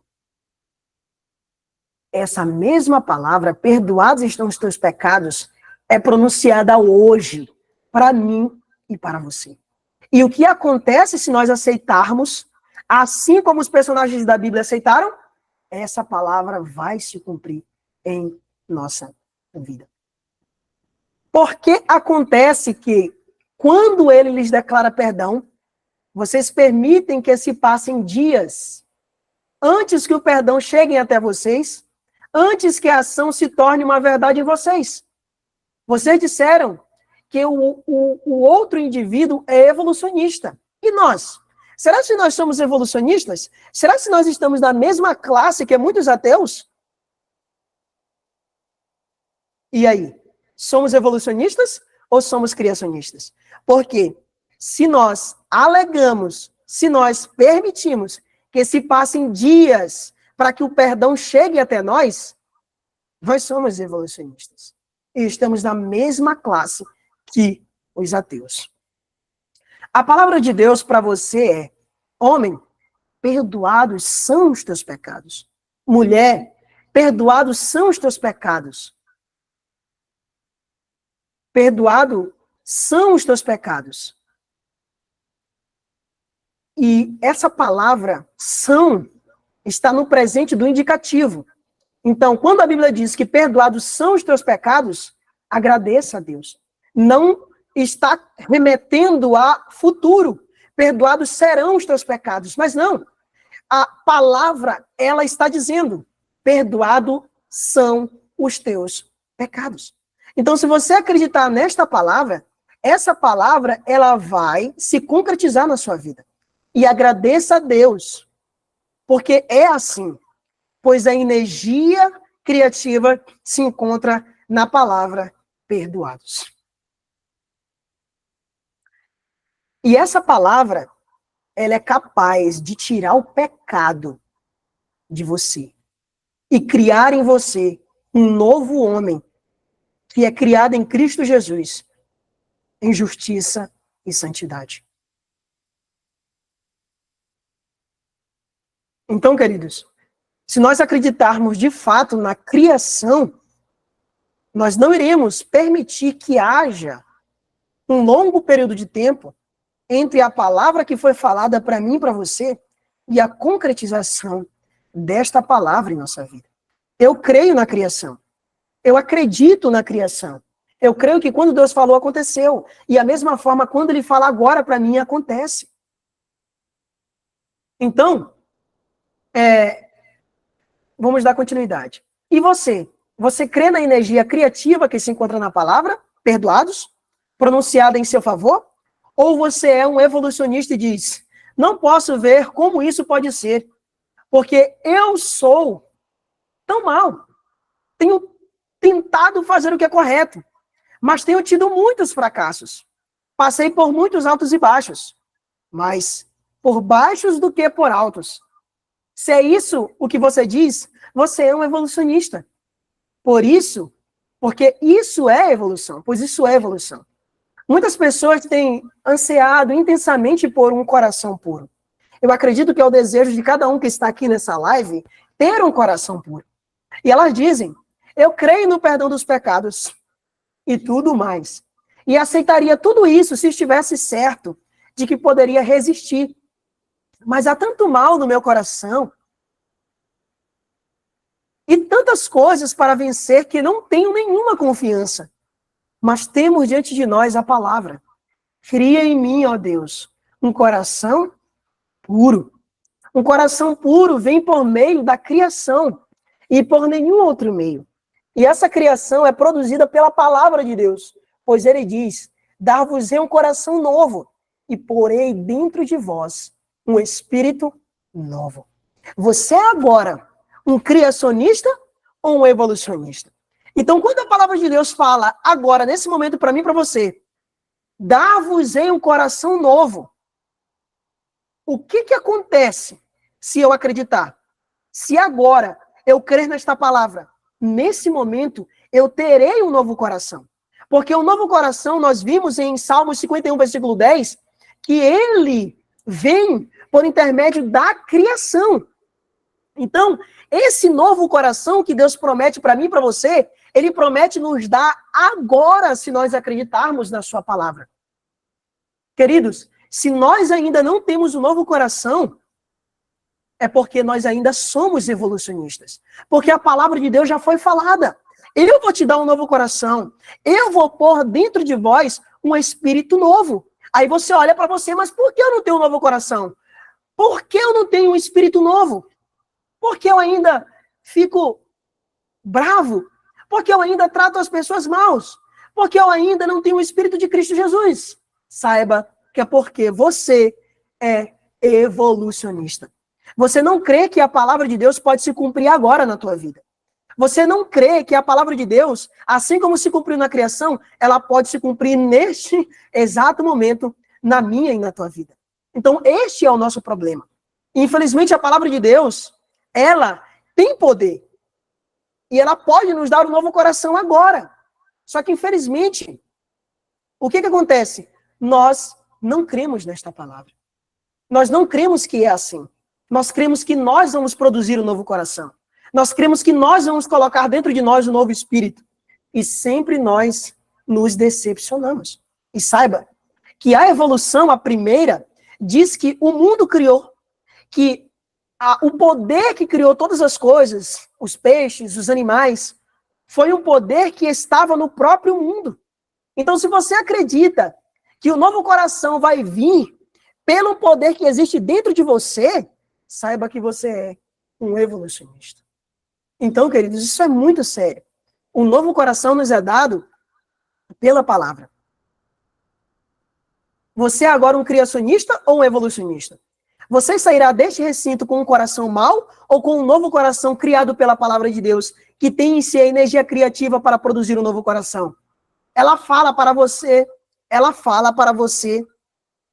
Essa mesma palavra, perdoados estão os teus pecados, é pronunciada hoje para mim e para você. E o que acontece se nós aceitarmos, assim como os personagens da Bíblia aceitaram, essa palavra vai se cumprir em nossa vida. Porque acontece que, quando ele lhes declara perdão, vocês permitem que se passem dias antes que o perdão chegue até vocês, antes que a ação se torne uma verdade em vocês. Vocês disseram que o outro indivíduo é evolucionista. E nós? Será que nós somos evolucionistas? Será que nós estamos na mesma classe que muitos ateus? E aí? Somos evolucionistas ou somos criacionistas? Porque se nós alegamos, se nós permitimos que se passem dias para que o perdão chegue até nós somos evolucionistas. E estamos na mesma classe que os ateus. A palavra de Deus para você é: homem, perdoados são os teus pecados. Mulher, perdoados são os teus pecados. Perdoado são os teus pecados. E essa palavra são está no presente do indicativo. Então, quando a Bíblia diz que perdoados são os teus pecados, agradeça a Deus. Não está remetendo a futuro. Perdoados serão os teus pecados. Mas não. A palavra, ela está dizendo: perdoado são os teus pecados. Então, se você acreditar nesta palavra, essa palavra, ela vai se concretizar na sua vida. E agradeça a Deus, porque é assim, pois a energia criativa se encontra na palavra perdoados. E essa palavra, ela é capaz de tirar o pecado de você e criar em você um novo homem que é criado em Cristo Jesus, em justiça e santidade. Então, queridos, se nós acreditarmos de fato na criação, nós não iremos permitir que haja um longo período de tempo entre a palavra que foi falada para mim e para você e a concretização desta palavra em nossa vida. Eu creio na criação. Eu acredito na criação. Eu creio que quando Deus falou, aconteceu. E a mesma forma, quando Ele fala agora para mim, acontece. Então, vamos dar continuidade. E você? Você crê na energia criativa que se encontra na palavra, perdoados, pronunciada em seu favor? Ou você é um evolucionista e diz, não posso ver como isso pode ser, porque eu sou tão mal. Tenho tentado fazer o que é correto, mas tenho tido muitos fracassos. Passei por muitos altos e baixos, mas por baixos do que por altos. Se é isso o que você diz, você é um evolucionista. Porque isso é evolução, pois isso é evolução. Muitas pessoas têm ansiado intensamente por um coração puro. Eu acredito que é o desejo de cada um que está aqui nessa live ter um coração puro. E elas dizem, eu creio no perdão dos pecados e tudo mais. E aceitaria tudo isso se estivesse certo de que poderia resistir. Mas há tanto mal no meu coração e tantas coisas para vencer que não tenho nenhuma confiança. Mas temos diante de nós a palavra. Cria em mim, ó Deus, um coração puro. Um coração puro vem por meio da criação e por nenhum outro meio. E essa criação é produzida pela palavra de Deus, pois ele diz, dar-vos-ei um coração novo e porei dentro de vós um espírito novo. Você é agora um criacionista ou um evolucionista? Então, quando a palavra de Deus fala agora, nesse momento, para mim e para você, dar-vos-ei um coração novo, o que acontece se eu acreditar? Se agora eu crer nesta palavra, nesse momento, eu terei um novo coração. Porque o novo coração, nós vimos em Salmos 51, versículo 10, que ele vem por intermédio da criação. Então, esse novo coração que Deus promete para mim e para você, ele promete nos dar agora, se nós acreditarmos na sua palavra. Queridos, se nós ainda não temos um novo coração, é porque nós ainda somos evolucionistas. Porque a palavra de Deus já foi falada. Eu vou te dar um novo coração. Eu vou pôr dentro de vós um espírito novo. Aí você olha para você, mas por que eu não tenho um novo coração? Por que eu não tenho um espírito novo? Porque eu ainda fico bravo? Porque eu ainda trato as pessoas maus? Porque eu ainda não tenho o espírito de Cristo Jesus? Saiba que é porque você é evolucionista. Você não crê que a palavra de Deus pode se cumprir agora na tua vida. Você não crê que a palavra de Deus, assim como se cumpriu na criação, ela pode se cumprir neste exato momento na minha e na tua vida. Então, este é o nosso problema. Infelizmente, a palavra de Deus, ela tem poder. E ela pode nos dar um novo coração agora. Só que, infelizmente, o que acontece? Nós não cremos nesta palavra. Nós não cremos que é assim. Nós cremos que nós vamos produzir um novo coração. Nós cremos que nós vamos colocar dentro de nós um novo espírito. E sempre nós nos decepcionamos. E saiba que a evolução, a primeira, diz que o mundo criou, que o poder que criou todas as coisas, os peixes, os animais, foi um poder que estava no próprio mundo. Então, se você acredita que o novo coração vai vir pelo poder que existe dentro de você, saiba que você é um evolucionista. Então, queridos, isso é muito sério. O novo coração nos é dado pela palavra. Você é agora um criacionista ou um evolucionista? Você sairá deste recinto com um coração mau ou com um novo coração criado pela palavra de Deus, que tem em si a energia criativa para produzir um novo coração? Ela fala para você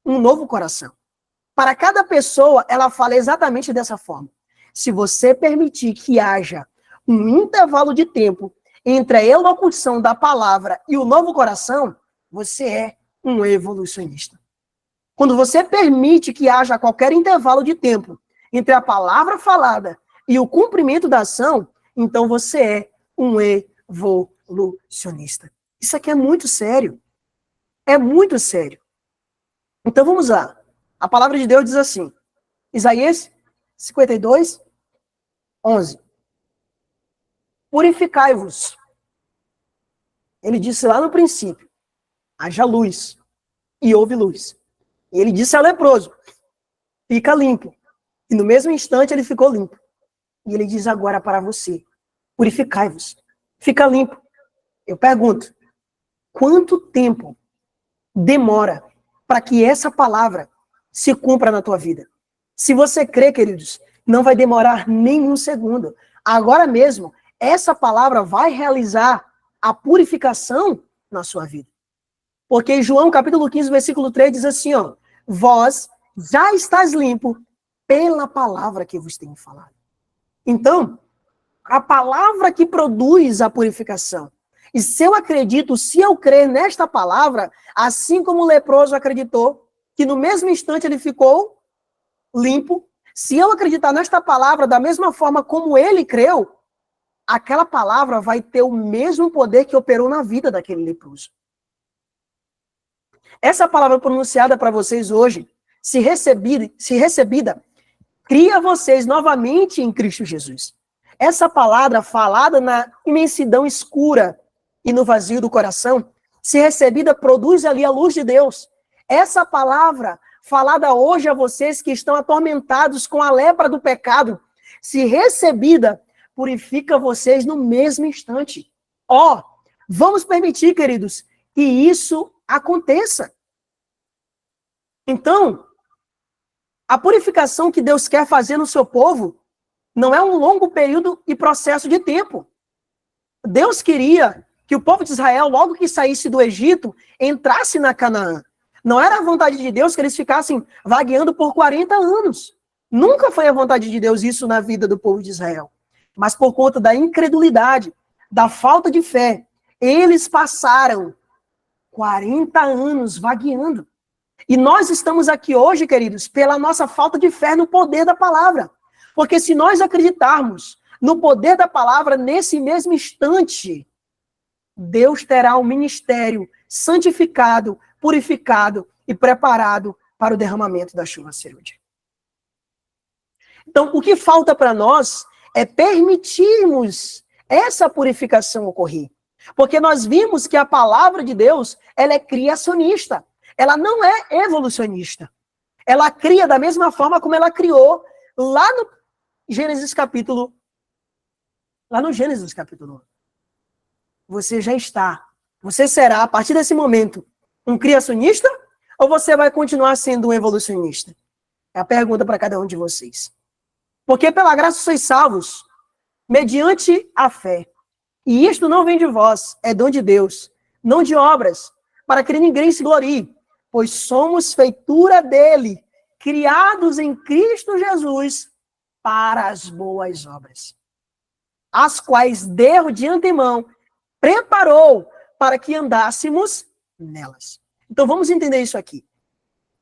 um novo coração. Para cada pessoa, ela fala exatamente dessa forma. Se você permitir que haja um intervalo de tempo entre a elocução da palavra e o novo coração, você é um evolucionista. Quando você permite que haja qualquer intervalo de tempo entre a palavra falada e o cumprimento da ação, então você é um evolucionista. Isso aqui é muito sério. É muito sério. Então vamos lá. A palavra de Deus diz assim, Isaías 52, 11. Purificai-vos. Ele disse lá no princípio, haja luz, e houve luz. E ele disse ao leproso, fica limpo. E no mesmo instante ele ficou limpo. E ele diz agora para você, purificai-vos, fica limpo. Eu pergunto, quanto tempo demora para que essa palavra se cumpra na tua vida? Se você crê, queridos, não vai demorar nem um segundo. Agora mesmo, essa palavra vai realizar a purificação na sua vida. Porque em João capítulo 15, versículo 3 diz assim, ó, vós já estáis limpo pela palavra que vos tenho falado. Então, a palavra que produz a purificação. E se eu acredito, se eu crer nesta palavra, assim como o leproso acreditou, que no mesmo instante ele ficou limpo, se eu acreditar nesta palavra da mesma forma como ele creu, aquela palavra vai ter o mesmo poder que operou na vida daquele leproso. Essa palavra pronunciada para vocês hoje, se recebida, cria vocês novamente em Cristo Jesus. Essa palavra falada na imensidão escura e no vazio do coração, se recebida, produz ali a luz de Deus. Essa palavra falada hoje a vocês que estão atormentados com a lepra do pecado, se recebida, purifica vocês no mesmo instante. Ó, vamos permitir, queridos, que isso aconteça. Então, a purificação que Deus quer fazer no seu povo não é um longo período e processo de tempo. Deus queria que o povo de Israel, logo que saísse do Egito, entrasse na Canaã. Não era a vontade de Deus que eles ficassem vagueando por 40 anos. Nunca foi a vontade de Deus isso na vida do povo de Israel. Mas por conta da incredulidade, da falta de fé, eles passaram 40 anos vagueando. E nós estamos aqui hoje, queridos, pela nossa falta de fé no poder da palavra. Porque se nós acreditarmos no poder da palavra, nesse mesmo instante, Deus terá um ministério santificado, purificado e preparado para o derramamento da chuva cirúrgica. Então, o que falta para nós é permitirmos essa purificação ocorrer. Porque nós vimos que a palavra de Deus, ela é criacionista. Ela não é evolucionista. Ela cria da mesma forma como ela criou lá no Gênesis capítulo 1. Você já está. Você será, a partir desse momento, um criacionista ou você vai continuar sendo um evolucionista? É a pergunta para cada um de vocês. Porque pela graça sois salvos, mediante a fé. E isto não vem de vós, é dom de Deus, não de obras, para que ninguém se glorie, pois somos feitura dele, criados em Cristo Jesus para as boas obras, as quais Deus de antemão preparou para que andássemos nelas. Então vamos entender isso aqui.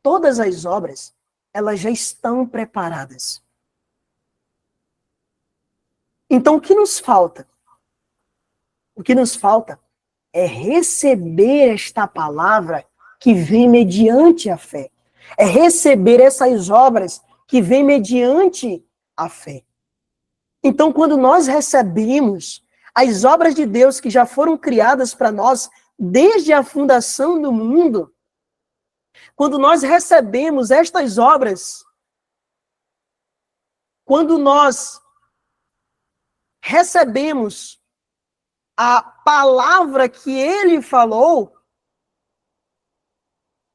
Todas as obras, elas já estão preparadas. Então o que nos falta? O que nos falta é receber esta palavra que vem mediante a fé. É receber essas obras que vem mediante a fé. Então, quando nós recebemos as obras de Deus que já foram criadas para nós desde a fundação do mundo, quando nós recebemos estas obras, quando nós recebemos a palavra que ele falou,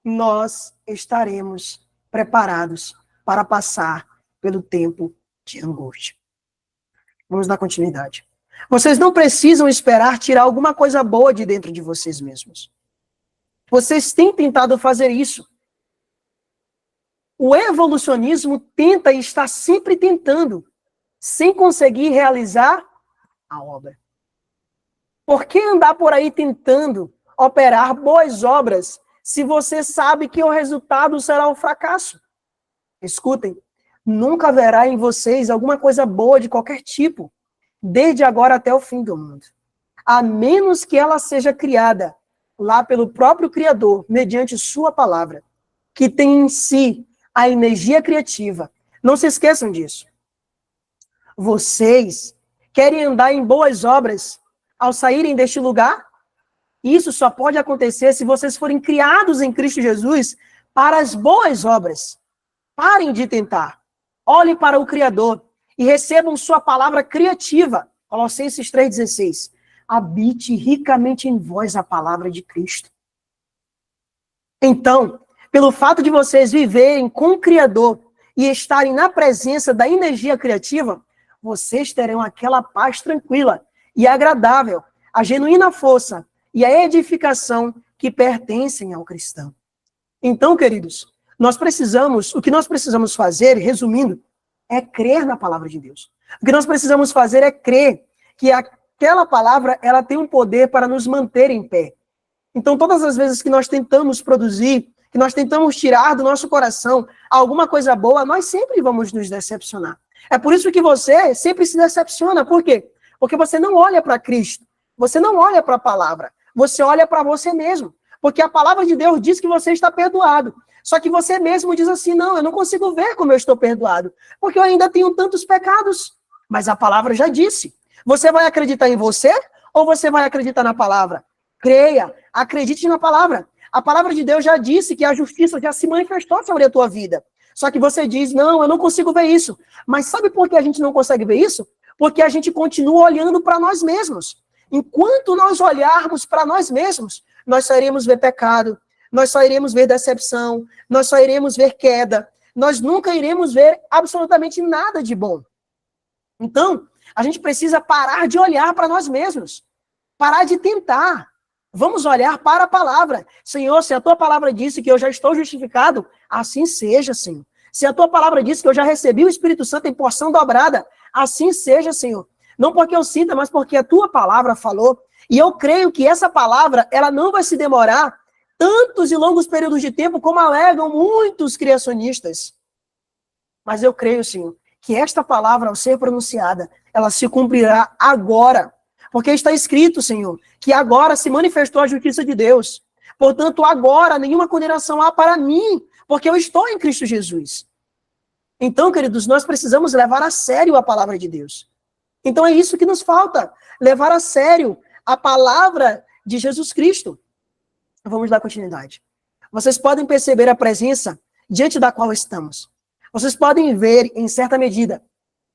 nós estaremos preparados para passar pelo tempo de angústia. Vamos dar continuidade. Vocês não precisam esperar tirar alguma coisa boa de dentro de vocês mesmos. Vocês têm tentado fazer isso. O evolucionismo tenta e está sempre tentando, sem conseguir realizar a obra. Por que andar por aí tentando operar boas obras se você sabe que o resultado será um fracasso? Escutem, nunca haverá em vocês alguma coisa boa de qualquer tipo, desde agora até o fim do mundo. A menos que ela seja criada lá pelo próprio Criador, mediante sua palavra, que tem em si a energia criativa. Não se esqueçam disso. Vocês querem andar em boas obras ao saírem deste lugar? Isso só pode acontecer se vocês forem criados em Cristo Jesus para as boas obras. Parem de tentar. Olhem para o Criador e recebam sua palavra criativa. Colossenses 3,16. Habite ricamente em vós a palavra de Cristo. Então, pelo fato de vocês viverem com o Criador e estarem na presença da energia criativa, vocês terão aquela paz tranquila e agradável, a genuína força e a edificação que pertencem ao cristão. Então, queridos, o que nós precisamos fazer, resumindo, é crer na palavra de Deus. O que nós precisamos fazer é crer que aquela palavra, ela tem um poder para nos manter em pé. Então, todas as vezes que nós tentamos produzir, que nós tentamos tirar do nosso coração alguma coisa boa, nós sempre vamos nos decepcionar. É por isso que você sempre se decepciona. Por quê? Porque você não olha para Cristo. Você não olha para a palavra. Você olha para você mesmo. Porque a palavra de Deus diz que você está perdoado. Só que você mesmo diz assim, não, eu não consigo ver como eu estou perdoado. Porque eu ainda tenho tantos pecados. Mas a palavra já disse. Você vai acreditar em você ou você vai acreditar na palavra? Creia, acredite na palavra. A palavra de Deus já disse que a justiça já se manifestou sobre a tua vida. Só que você diz, não, eu não consigo ver isso. Mas sabe por que a gente não consegue ver isso? Porque a gente continua olhando para nós mesmos. Enquanto nós olharmos para nós mesmos, nós só iremos ver pecado, nós só iremos ver decepção, nós só iremos ver queda, nós nunca iremos ver absolutamente nada de bom. Então, a gente precisa parar de olhar para nós mesmos, parar de tentar. Vamos olhar para a palavra. Senhor, se a tua palavra disse que eu já estou justificado, assim seja, Senhor. Se a tua palavra disse que eu já recebi o Espírito Santo em porção dobrada, assim seja, Senhor. Não porque eu sinta, mas porque a tua palavra falou. E eu creio que essa palavra, ela não vai se demorar tantos e longos períodos de tempo como alegam muitos criacionistas. Mas eu creio, Senhor, que esta palavra, ao ser pronunciada, ela se cumprirá agora. Porque está escrito, Senhor, que agora se manifestou a justiça de Deus. Portanto, agora nenhuma condenação há para mim, porque eu estou em Cristo Jesus. Então, queridos, nós precisamos levar a sério a palavra de Deus. Então é isso que nos falta, levar a sério a palavra de Jesus Cristo. Vamos dar continuidade. Vocês podem perceber a presença diante da qual estamos. Vocês podem ver, em certa medida,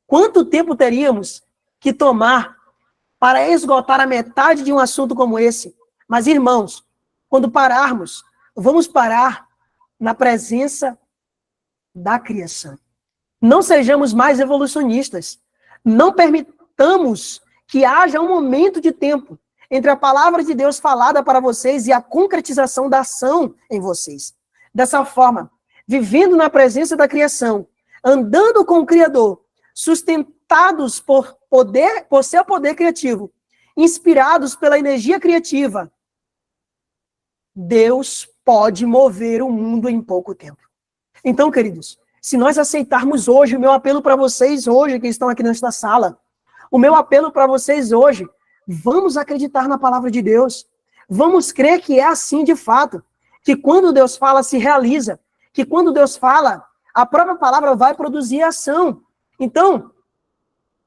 quanto tempo teríamos que tomar para esgotar a metade de um assunto como esse. Mas, irmãos, quando pararmos, vamos parar na presença da criação. Não sejamos mais evolucionistas. Não permitamos que haja um momento de tempo entre a palavra de Deus falada para vocês e a concretização da ação em vocês. Dessa forma, vivendo na presença da criação, andando com o Criador, sustentados por seu poder criativo, inspirados pela energia criativa, Deus pode mover o mundo em pouco tempo. Então, queridos, se nós aceitarmos hoje, o meu apelo para vocês hoje, que estão aqui nesta sala, o meu apelo para vocês hoje, vamos acreditar na palavra de Deus. Vamos crer que é assim de fato, que quando Deus fala, se realiza, que quando Deus fala, a própria palavra vai produzir ação. Então,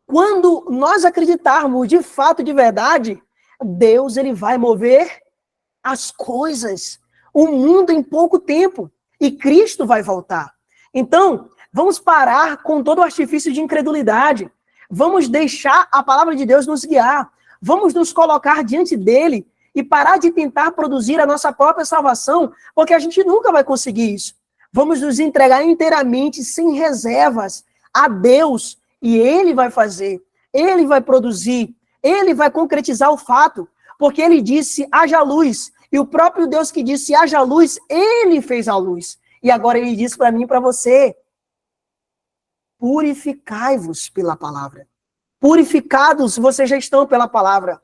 quando nós acreditarmos de fato, de verdade, Deus ele vai mover as coisas, o mundo em pouco tempo, e Cristo vai voltar. Então, vamos parar com todo o artifício de incredulidade, vamos deixar a palavra de Deus nos guiar, vamos nos colocar diante dele e parar de tentar produzir a nossa própria salvação, porque a gente nunca vai conseguir isso. Vamos nos entregar inteiramente, sem reservas, a Deus, e ele vai fazer, ele vai produzir, ele vai concretizar o fato, porque ele disse, haja luz, e o próprio Deus que disse, haja luz, ele fez a luz. E agora ele diz para mim e para você, purificai-vos pela palavra. Purificados vocês já estão pela palavra.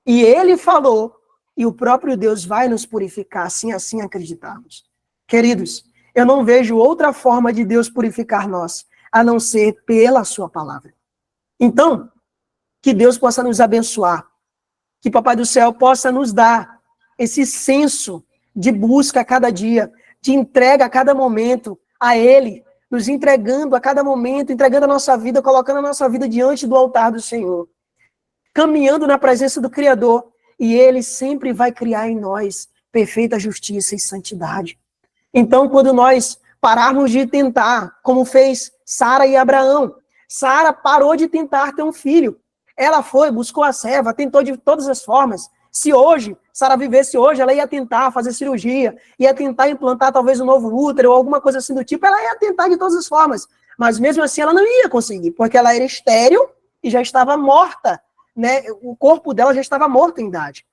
E ele falou, e o próprio Deus vai nos purificar, assim acreditarmos. Queridos, eu não vejo outra forma de Deus purificar nós, a não ser pela sua palavra. Então, que Deus possa nos abençoar, que Papai do Céu possa nos dar esse senso de busca a cada dia, de entrega a cada momento a Ele, nos entregando a cada momento, entregando a nossa vida, colocando a nossa vida diante do altar do Senhor, caminhando na presença do Criador, e Ele sempre vai criar em nós perfeita justiça e santidade. Então, quando nós pararmos de tentar, como fez Sara e Abraão, Sara parou de tentar ter um filho. Ela foi, buscou a serva, tentou de todas as formas. Se hoje, Sara vivesse hoje, ela ia tentar fazer cirurgia, ia tentar implantar talvez um novo útero ou alguma coisa assim do tipo, ela ia tentar de todas as formas. Mas mesmo assim ela não ia conseguir, porque ela era estéril e já estava morta, né? O corpo dela já estava morto em idade.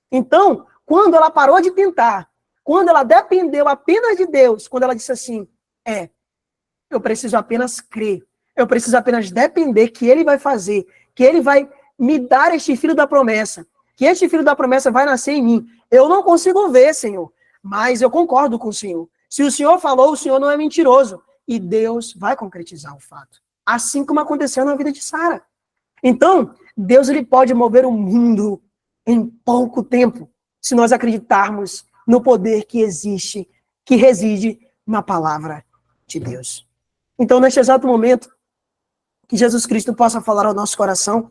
Então, quando ela parou de tentar, quando ela dependeu apenas de Deus, quando ela disse assim, eu preciso apenas crer, eu preciso apenas depender que Ele vai fazer, que Ele vai me dar este filho da promessa, que este filho da promessa vai nascer em mim. Eu não consigo ver, Senhor, mas eu concordo com o Senhor. Se o Senhor falou, o Senhor não é mentiroso. E Deus vai concretizar o fato. Assim como aconteceu na vida de Sara. Então, Deus ele pode mover o mundo em pouco tempo, se nós acreditarmos no poder que existe, que reside na palavra de Deus. Então, neste exato momento, que Jesus Cristo possa falar ao nosso coração,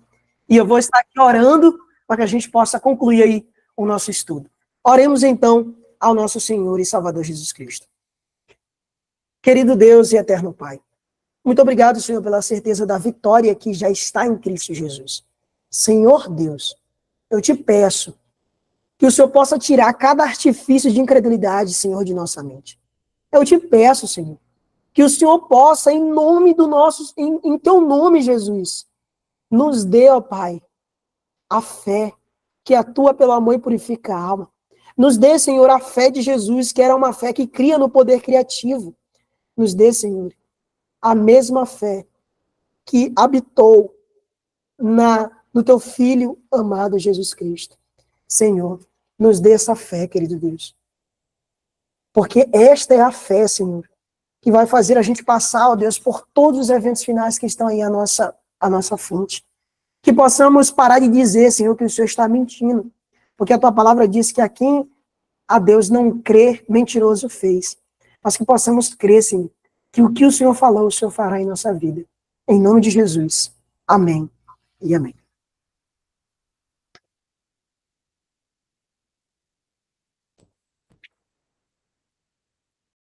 e eu vou estar aqui orando para que a gente possa concluir aí o nosso estudo. Oremos então ao nosso Senhor e Salvador Jesus Cristo. Querido Deus e eterno Pai, muito obrigado, Senhor, pela certeza da vitória que já está em Cristo Jesus. Senhor Deus, eu te peço que o Senhor possa tirar cada artifício de incredulidade, Senhor, de nossa mente. Eu te peço, Senhor, que o Senhor possa, em nome do nosso, em teu nome, Jesus, nos dê, ó Pai, a fé que atua pelo amor e purifica a alma. Nos dê, Senhor, a fé de Jesus, que era uma fé que cria no poder criativo. Nos dê, Senhor, a mesma fé que habitou no teu Filho amado Jesus Cristo. Senhor, nos dê essa fé, querido Deus. Porque esta é a fé, Senhor, que vai fazer a gente passar, ó Deus, por todos os eventos finais que estão aí à nossa frente. Que possamos parar de dizer, Senhor, que o Senhor está mentindo. Porque a tua palavra diz que a quem a Deus não crê, mentiroso fez. Mas que possamos crer, Senhor, que o que o Senhor falou, o Senhor fará em nossa vida. Em nome de Jesus. Amém e amém.